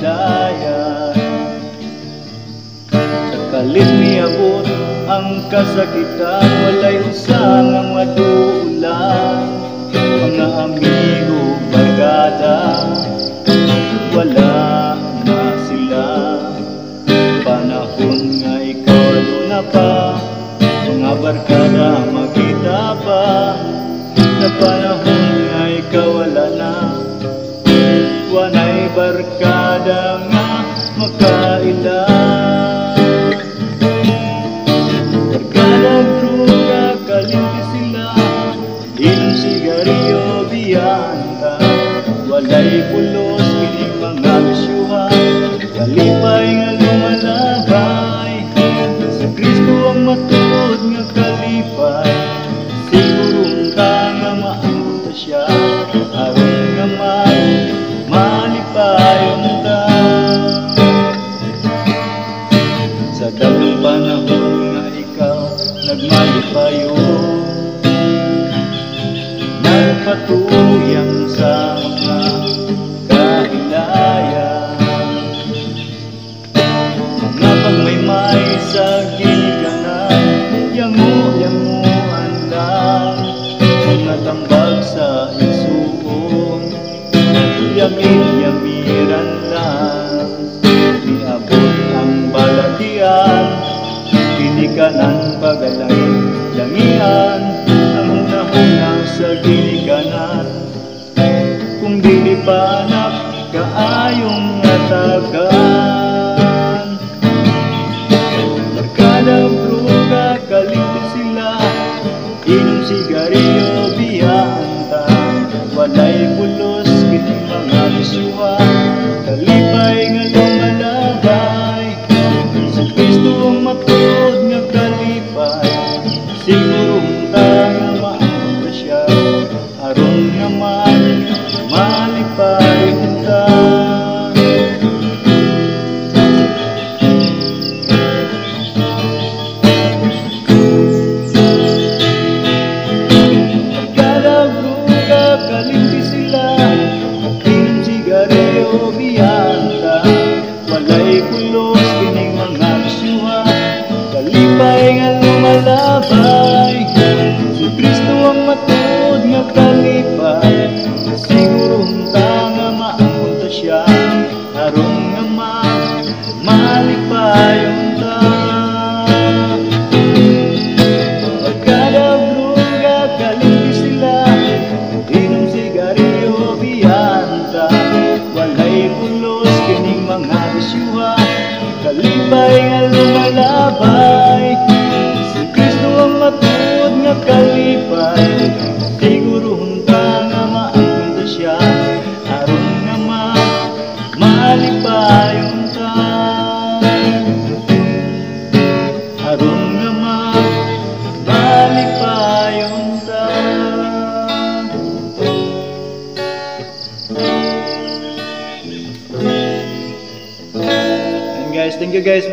kahilayan. Kalit niabot ang kasakitan, walay usang ang maduulan. Mga amigo, barkada, wala na sila. Panahon nga ikaw luna pa, mga barkada makita pa. Na panahon nga ikaw wala na, wanay barkada nga makailan. Barkada druga, kalimti sila, inom sigarilyo, biyanta. Walay pulos, kining mga bisyuhan, kalipay nga lumalabay. Sa Kristo ang matuod nga kalipay, sigurong ka nga maangkot siya, aron nga malipayon ta. Sa dagang panahon nga ikaw nagmalipayon, nagpatuyang sa mga kahilayan. Mga pagmaymay sa ginikanan, yango-yanguan lang. Mga tambag sa igsuon, yamin-yamiran lang. Niabot ang balatian, ginikanan pagalangian. Ang hunahunang sa ginikanan, kung dilipanak kaayong natagan. Barkada bruga, kalimti sila, inom sigarilyo, biyanta. Walay pulos, kining mga bisyuhan, kalipay nga lumalabay. Sa Kristo ang matuod nga kalipay, sigurong ta nga maangkot siya, aron nga malipayon ta. Kalimti sila, inom sigarilyo, biyanta. Walay pulos, kining mga bisyuhan, kalipay nga lumalabay. Si Kristo ang matuod nga kalipay, sigurong ta nga maangkot siya, aron nga malipayon ta. Barkada bruga, kalimti sila, inom sigarilyo, biyanta. Walay pulos, kining mga bisyuhan, kalipay nga lumalabay. Si Kristo ang matuod nga kalipay, sigurong ta nga maangkot siya, aron nga malipayon ta. Aron nga malipayon ta. And guys, thank you guys.